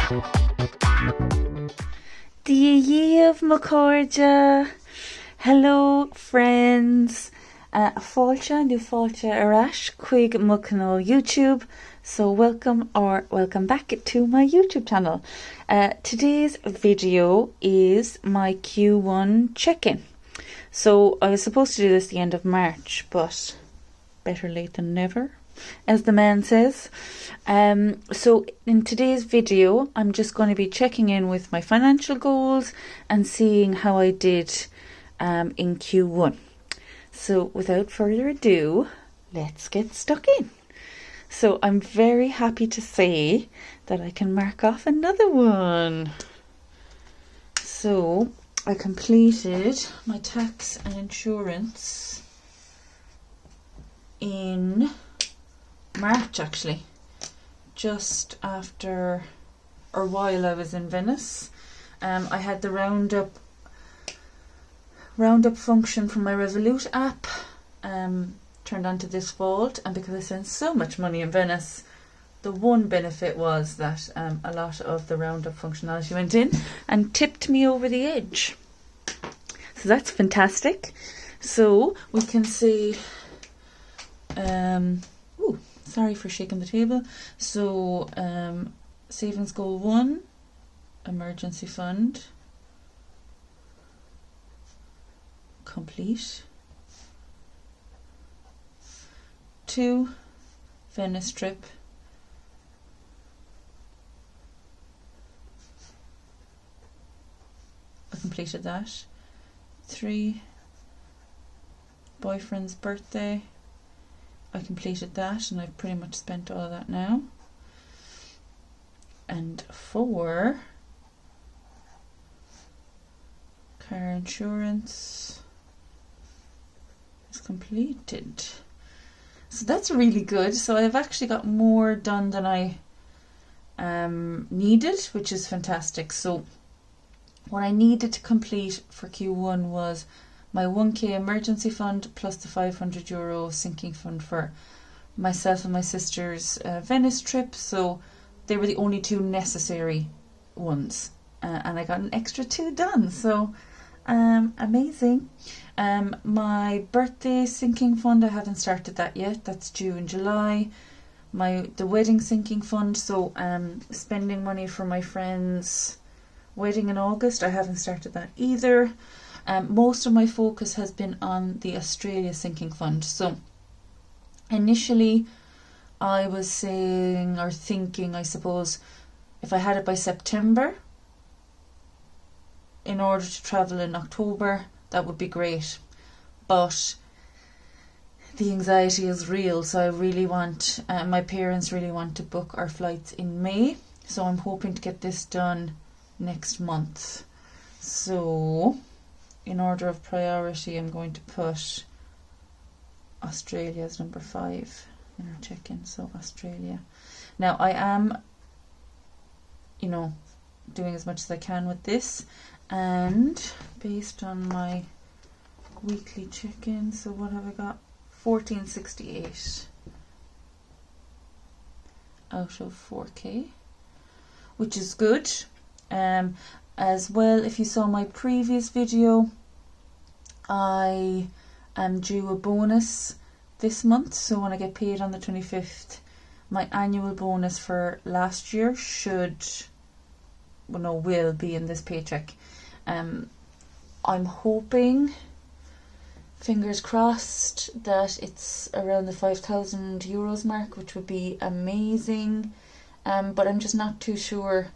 Dia of Macordia. Hello friends. Fáilte nu fáilte arás chuig mo canal YouTube. So welcome back to my YouTube channel. Today's video is my Q1 check-in. So I was supposed to do this the end of March, but better late than never, as the man says. So in today's video, I'm just going to be checking in with my financial goals and seeing how I did in Q1. So without further ado, let's get stuck in. So I'm very happy to say that I can mark off another one. So I completed my tax and insurance in March, actually, just after or while I was in Venice. I had the roundup function from my Revolut app turned on to this vault, and because I spent so much money in Venice, the one benefit was that a lot of the roundup functionality went in and tipped me over the edge. So that's fantastic. So we can see sorry for shaking the table. So savings goal 1, emergency fund, complete. 2, Venice trip. I completed that. 3, boyfriend's birthday. I completed that, and I've pretty much spent all of that now. And 4, car insurance is completed. So that's really good. So I've actually got more done than I needed, which is fantastic. So what I needed to complete for Q1 was my 1k emergency fund plus the €500 sinking fund for myself and my sister's Venice trip. So they were the only 2 necessary ones, and I got an extra 2 done. So amazing. My birthday sinking fund, I haven't started that yet. That's due in July. The wedding sinking fund, so spending money for my friend's wedding in August, I haven't started that either. Most of my focus has been on the Australia sinking fund. So initially I was saying or thinking, I suppose, if I had it by September in order to travel in October, that would be great. But the anxiety is real, so I really want, my parents really want to book our flights in May. So I'm hoping to get this done next month. So in order of priority, I'm going to put Australia as number 5 in our check-in. So Australia. Now I am, doing as much as I can with this, and based on my weekly check-in, so what have I got? 1468 out of 4k, which is good. As well, if you saw my previous video, I am due a bonus this month. So when I get paid on the 25th, my annual bonus for last year will be in this paycheck. I'm hoping, fingers crossed, that it's around the €5,000 mark, which would be amazing. But I'm just not too sure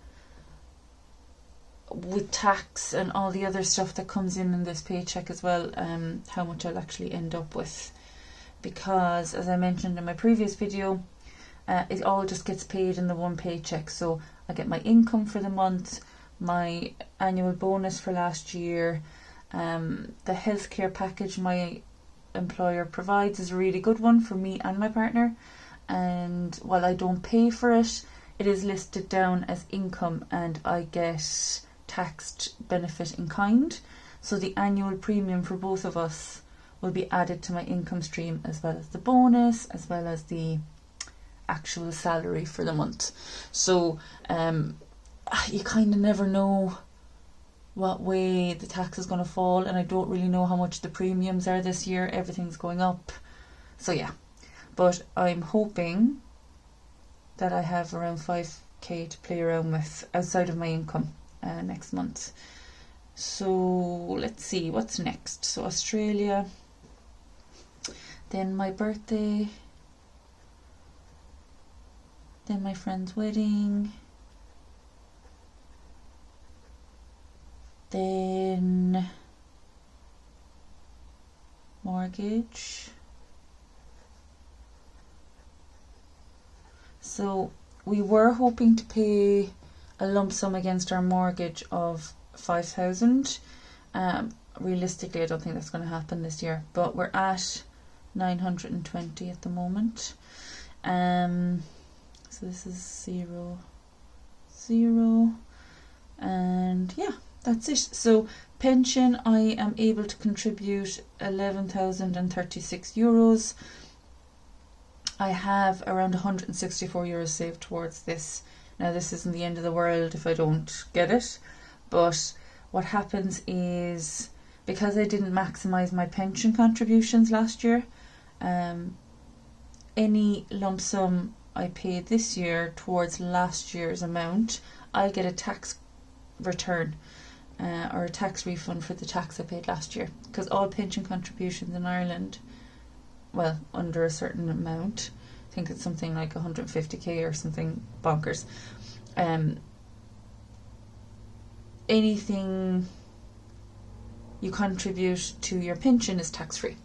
with tax and all the other stuff that comes in this paycheck as well, how much I'll actually end up with, because as I mentioned in my previous video, it all just gets paid in the one paycheck. So I get my income for the month, my annual bonus for last year, the healthcare package my employer provides is a really good one for me and my partner, and while I don't pay for it, it is listed down as income and I get taxed benefit in kind. So the annual premium for both of us will be added to my income stream, as well as the bonus, as well as the actual salary for the month. So you kind of never know what way the tax is going to fall, and I don't really know how much the premiums are this year. Everything's going up. So yeah, but I'm hoping that I have around 5k to play around with outside of my income next month. So let's see what's next. So Australia, then my birthday, then my friend's wedding, then mortgage. So we were hoping to pay a lump sum against our mortgage of 5,000. Realistically, I don't think that's going to happen this year, but we're at 920 at the moment. So this is 0, 0, and yeah, that's it. So pension, I am able to contribute 11,036 euros. I have around 164 euros saved towards this. Now, this isn't the end of the world if I don't get it, but what happens is, because I didn't maximise my pension contributions last year, any lump sum I paid this year towards last year's amount, I'll get a tax return or a tax refund for the tax I paid last year, because all pension contributions in Ireland, well, under a certain amount, I think it's something like 150k or something bonkers, anything you contribute to your pension is tax free.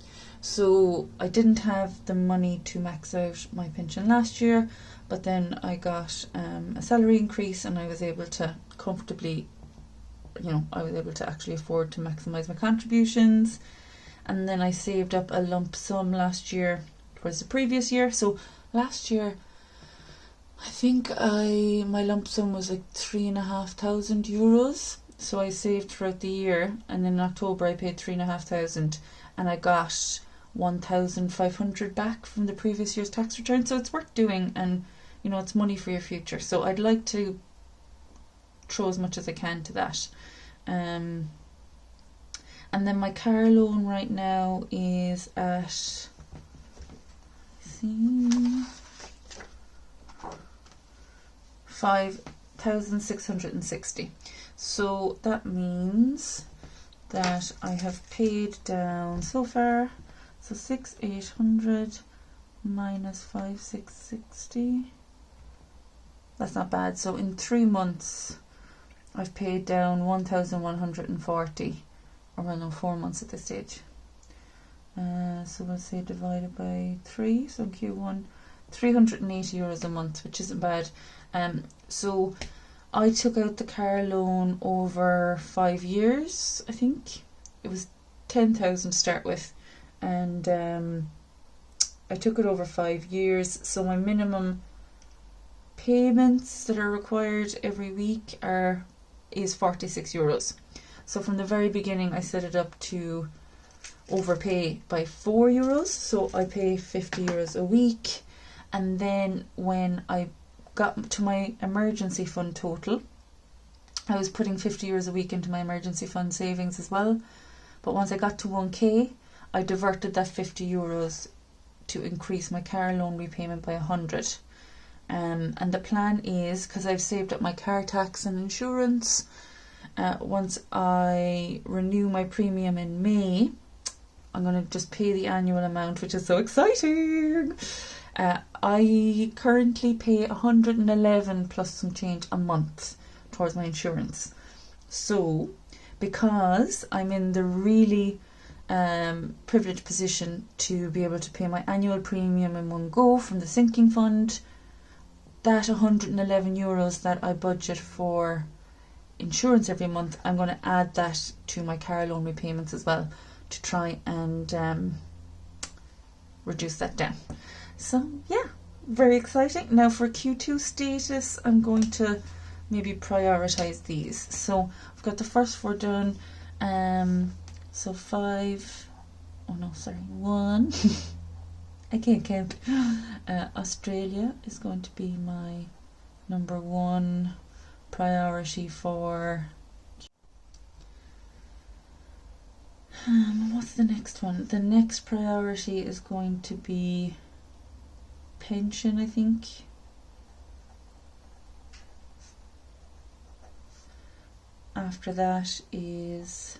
So I didn't have the money to max out my pension last year, but then I got a salary increase, and I was able to comfortably, I was able to actually afford to maximise my contributions. And then I saved up a lump sum last year towards the previous year. So last year, I think my lump sum was like 3,500 euros. So I saved throughout the year, and in October I paid 3,500, and I got 1,500 back from the previous year's tax return. So it's worth doing, and it's money for your future. So I'd like to throw as much as I can to that. And then my car loan right now is at 5,660. So that means that I have paid down so far, so 6,800 minus 5,660. That's not bad. So in 3 months, I've paid down 1,140, or well, no, 4 months at this stage. So we'll say divided by 3, so in Q1, 380 euros a month, which isn't bad. So I took out the car loan over 5 years, I think. It was 10,000 to start with, and I took it over 5 years, so my minimum payments that are required every week is 46 euros. So from the very beginning I set it up to overpay by 4 euros, so I pay 50 euros a week. And then when I got to my emergency fund total, I was putting 50 euros a week into my emergency fund savings as well. But once I got to 1k, I diverted that 50 euros to increase my car loan repayment by 100. And the plan is, because I've saved up my car tax and insurance, once I renew my premium in May, I'm going to just pay the annual amount, which is so exciting. I currently pay 111 plus some change a month towards my insurance. So because I'm in the really privileged position to be able to pay my annual premium in one go from the sinking fund, that 111 euros that I budget for insurance every month, I'm going to add that to my car loan repayments as well, to try and reduce that down. So yeah, very exciting. Now for Q2 status, I'm going to maybe prioritize these. So I've got the first 4 done. So 1 I can't count. Australia is going to be my number 1 priority for what's the next one? The next priority is going to be pension, I think. After that is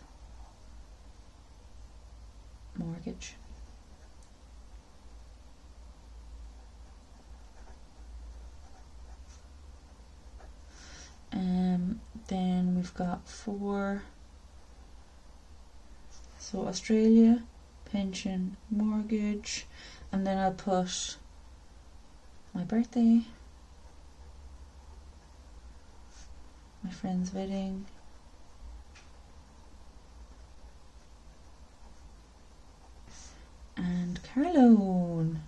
mortgage. Then we've got 4. So Australia, pension, mortgage, and then I'll put my birthday, my friend's wedding, and car loan.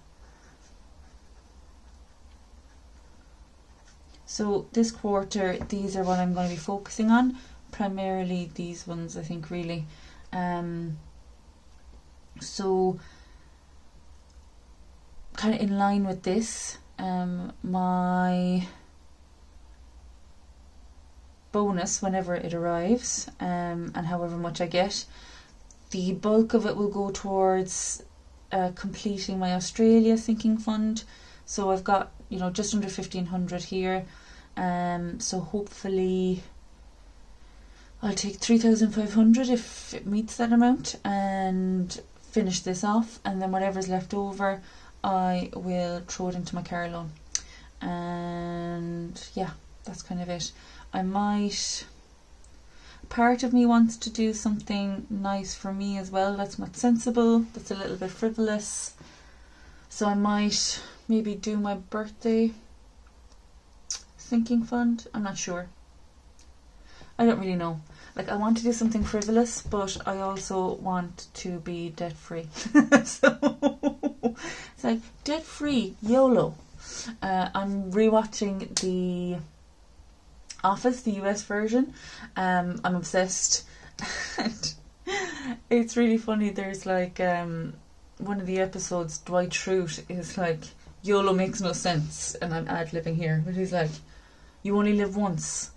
So this quarter, these are what I'm going to be focusing on. Primarily these ones, I think, really. So kind of in line with this, my bonus whenever it arrives, and however much I get, the bulk of it will go towards completing my Australia sinking fund. So I've got, you know, just under 1,500 here. So hopefully I'll take 3,500 if it meets that amount and finish this off, and then whatever's left over I will throw it into my car loan. And yeah, that's kind of it. Part of me wants to do something nice for me as well, that's not sensible, that's a little bit frivolous. So I might maybe do my birthday sinking fund. I'm not sure. I don't really know. Like, I want to do something frivolous, but I also want to be debt free. So it's like debt free, YOLO. I'm rewatching The Office, the US version. I'm obsessed. And it's really funny. There's like one of the episodes, Dwight Schrute is like, YOLO makes no sense, and I'm ad-libbing here, but he's like, you only live once.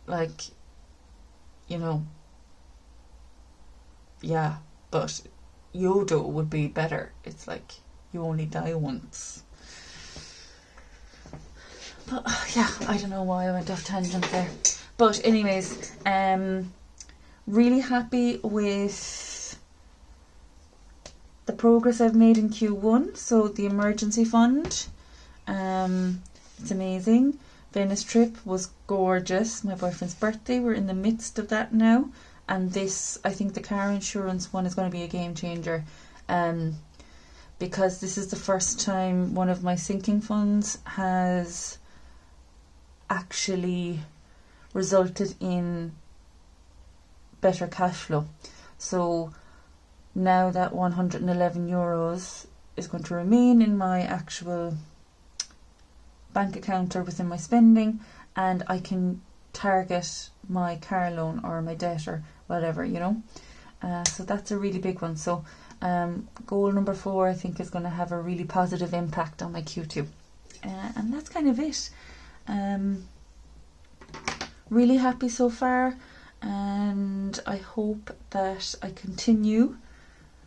Like, you know, yeah, but YODO would be better. It's like, you only die once. But yeah, I don't know why I went off tangent there. But anyways, really happy with the progress I've made in Q1. So the emergency fund, it's amazing. Venice trip was gorgeous. My boyfriend's birthday, we're in the midst of that now. And this, I think the car insurance one is going to be a game changer. Because this is the first time one of my sinking funds has actually resulted in better cash flow. So now that €111 is going to remain in my actual bank account or within my spending, and I can target my car loan or my debt or whatever, you know. So that's a really big one. So goal number 4, I think, is going to have a really positive impact on my Q2. And that's kind of it. Really happy so far, and I hope that I continue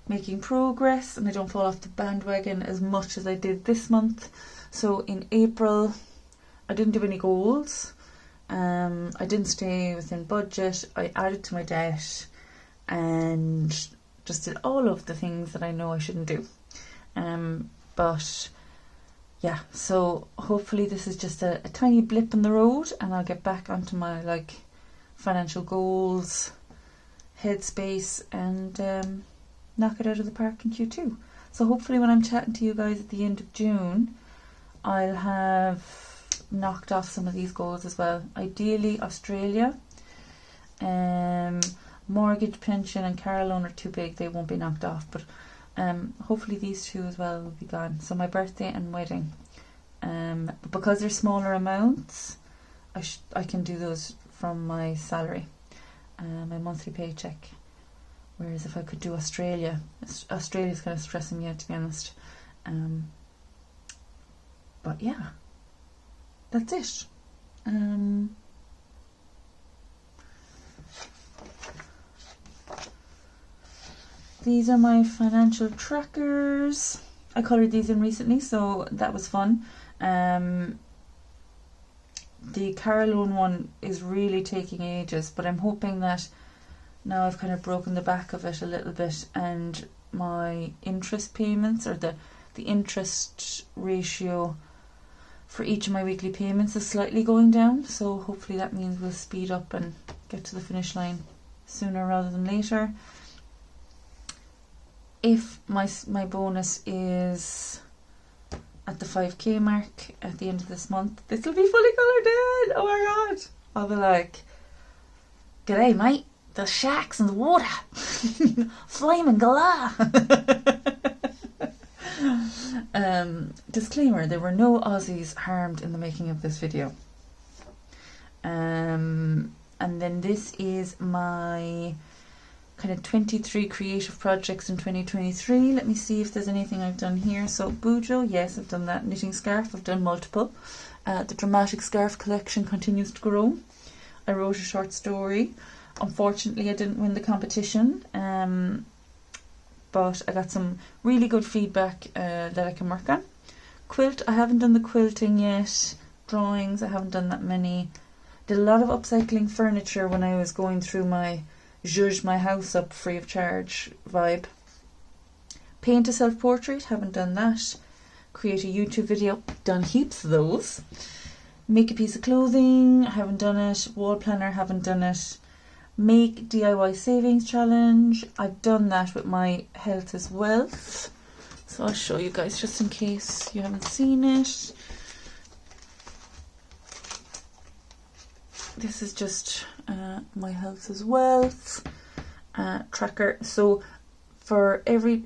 making progress and I don't fall off the bandwagon as much as I did this month. So in April I didn't do any goals, I didn't stay within budget, I added to my debt and just did all of the things that I know I shouldn't do. But yeah, so hopefully this is just a tiny blip in the road and I'll get back onto my like financial goals headspace and knock it out of the park in Q2. So hopefully when I'm chatting to you guys at the end of June, I'll have knocked off some of these goals as well. Ideally Australia, mortgage, pension and car loan are too big, they won't be knocked off, but hopefully these two as well will be gone. So my birthday and wedding, but because they're smaller amounts, I can do those from my salary, my monthly paycheck. Whereas if I could do Australia's kind of stressing me out, to be honest. But yeah, that's it. These are my financial trackers. I coloured these in recently, so that was fun. The Carolone one is really taking ages, but I'm hoping that now I've kind of broken the back of it a little bit, and my interest payments, or the interest ratio for each of my weekly payments, is slightly going down. So hopefully that means we'll speed up and get to the finish line sooner rather than later. If my bonus is at the 5k mark at the end of this month, this will be fully coloured in. Oh my god, I'll be like, g'day mate, the sharks in the water. Flaming galah. Disclaimer, there were no Aussies harmed in the making of this video. And then this is my kind of 23 creative projects in 2023. Let me see if there's anything I've done here. So Bujo, yes, I've done that. Knitting scarf, I've done multiple. The dramatic scarf collection continues to grow. I wrote a short story. Unfortunately, I didn't win the competition, but I got some really good feedback that I can work on. Quilt, I haven't done the quilting yet. Drawings, I haven't done that many. Did a lot of upcycling furniture when I was going through my zhuzh my house up free of charge vibe. Paint a self-portrait, haven't done that. Create a YouTube video, done heaps of those. Make a piece of clothing, haven't done it. Wall planner, haven't done it. Make DIY savings challenge, I've done that with my health is wealth. So I'll show you guys just in case you haven't seen it. This is just my health is wealth tracker. So for every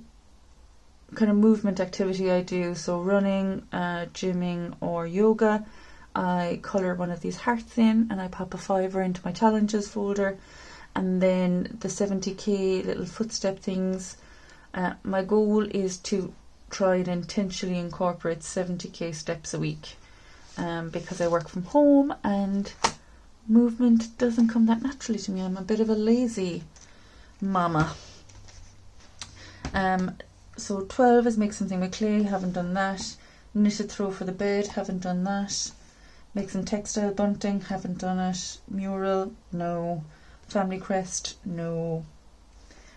kind of movement activity I do, so running, gymming or yoga, I colour one of these hearts in and I pop a fiver into my challenges folder. And then the 70k little footstep things, my goal is to try and intentionally incorporate 70k steps a week, because I work from home and movement doesn't come that naturally to me. I'm a bit of a lazy mama. So 12 is make something with clay, haven't done that. Knit a throw for the bed, haven't done that. Make some textile bunting, haven't done it. Mural, no. Family crest, no.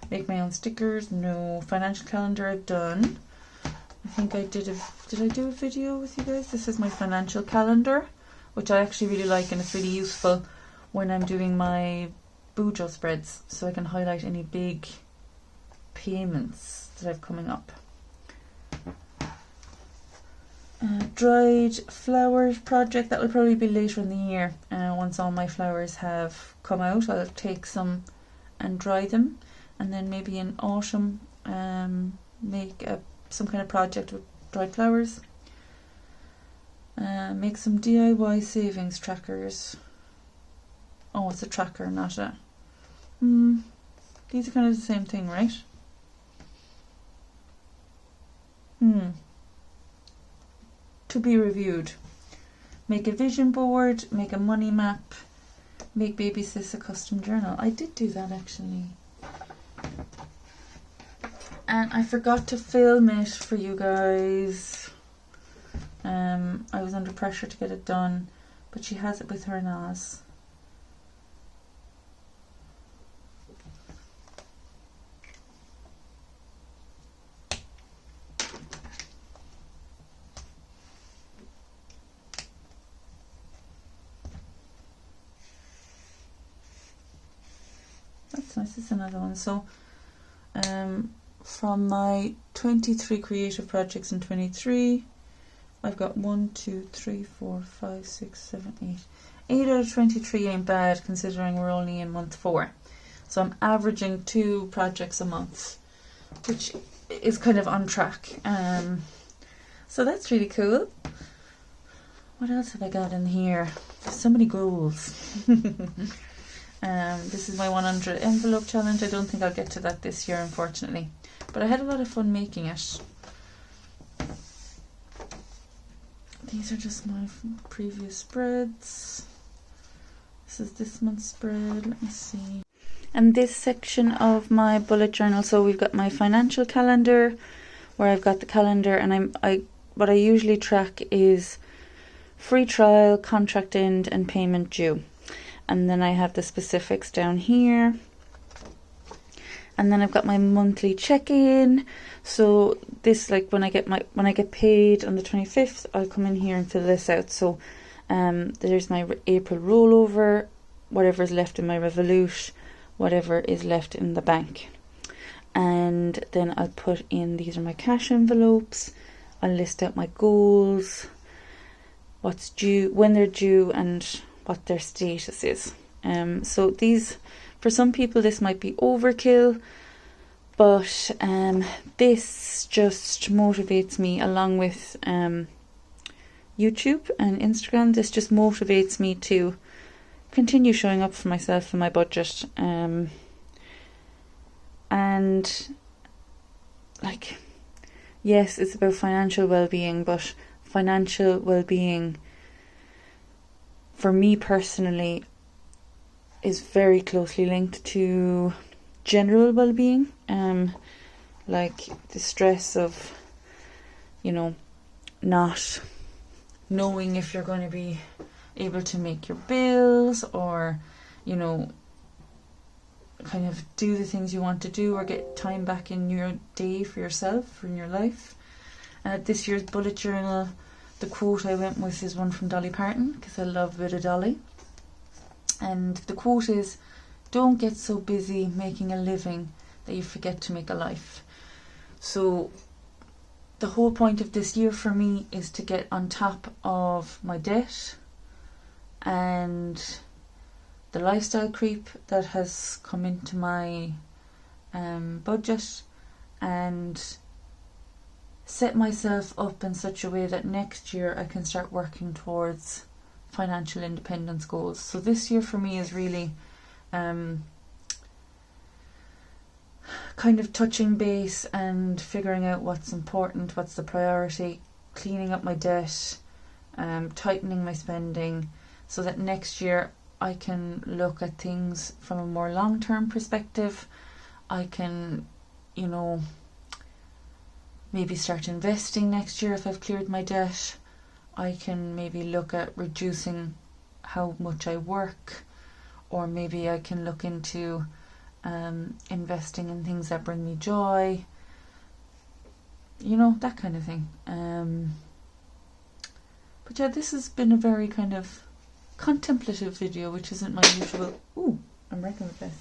Make my own stickers, no. Financial calendar, I've done. I think I did I do a video with you guys? This is my financial calendar, which I actually really like, and it's really useful when I'm doing my Bujo spreads, so I can highlight any big payments that I've coming up. Dried flowers project, that will probably be later in the year. Once all my flowers have come out, I'll take some and dry them, and then maybe in autumn make some kind of project with dried flowers. Make some DIY savings trackers. Oh, it's a tracker, not a... These are kind of the same thing, right? To be reviewed. Make a vision board, make a money map, make Baby Sis a custom journal. I did do that actually. And I forgot to film it for you guys. I was under pressure to get it done, but she has it with her NAS. That's nice, this is another one. So from my 23 creative projects in 23, I've got 1, 2, 3, 4, 5, 6, 7, 8. 8 out of 23 ain't bad considering we're only in month 4. So I'm averaging 2 projects a month, which is kind of on track. So that's really cool. What else have I got in here? There's so many goals. This is my 100 envelope challenge. I don't think I'll get to that this year, unfortunately, but I had a lot of fun making it. These are just my previous spreads. This is this month's spread. Let me see. And this section of my bullet journal, so we've got my financial calendar, where I've got the calendar, and what I usually track is free trial, contract end, and payment due. And then I have the specifics down here. And then I've got my monthly check-in. So this, like when I get paid on the 25th, I'll come in here and fill this out. So there's my April rollover, whatever is left in my Revolut, whatever is left in the bank. And then I'll put in, these are my cash envelopes. I'll list out my goals, what's due, when they're due, and what their status is. So these, for some people this might be overkill, but this just motivates me, along with YouTube and Instagram. This just motivates me to continue showing up for myself and my budget. And like, yes, it's about financial well-being, but financial well-being for me personally is very closely linked to general well-being. Like the stress of, not knowing if you're going to be able to make your bills, or kind of do the things you want to do, or get time back in your day for yourself, or in your life. This year's bullet journal, the quote I went with is one from Dolly Parton, because I love a bit of Dolly. And the quote is, "Don't get so busy making a living that you forget to make a life." So the whole point of this year for me is to get on top of my debt and the lifestyle creep that has come into my budget, and set myself up in such a way that next year I can start working towards financial independence goals. So this year for me is really kind of touching base and figuring out what's important, what's the priority, cleaning up my debt, tightening my spending, so that next year I can look at things from a more long-term perspective. I can, maybe start investing next year if I've cleared my debt. I can maybe look at reducing how much I work, or maybe I can look into investing in things that bring me joy, that kind of thing. But yeah, this has been a very kind of contemplative video, which isn't my usual. I'm wrecking with this.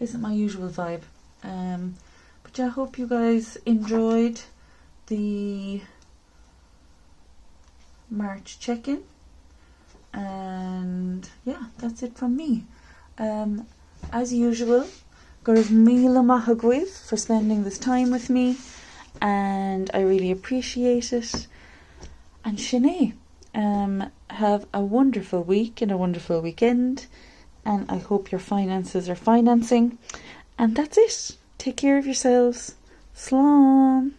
Isn't my usual vibe. But yeah, I hope you guys enjoyed the March check-in, and yeah, that's it from me. As usual, Gur's Míle maith agaibh for spending this time with me, and I really appreciate it. And Sinead, have a wonderful week and a wonderful weekend, and I hope your finances are financing. And that's it. Take care of yourselves. Slán.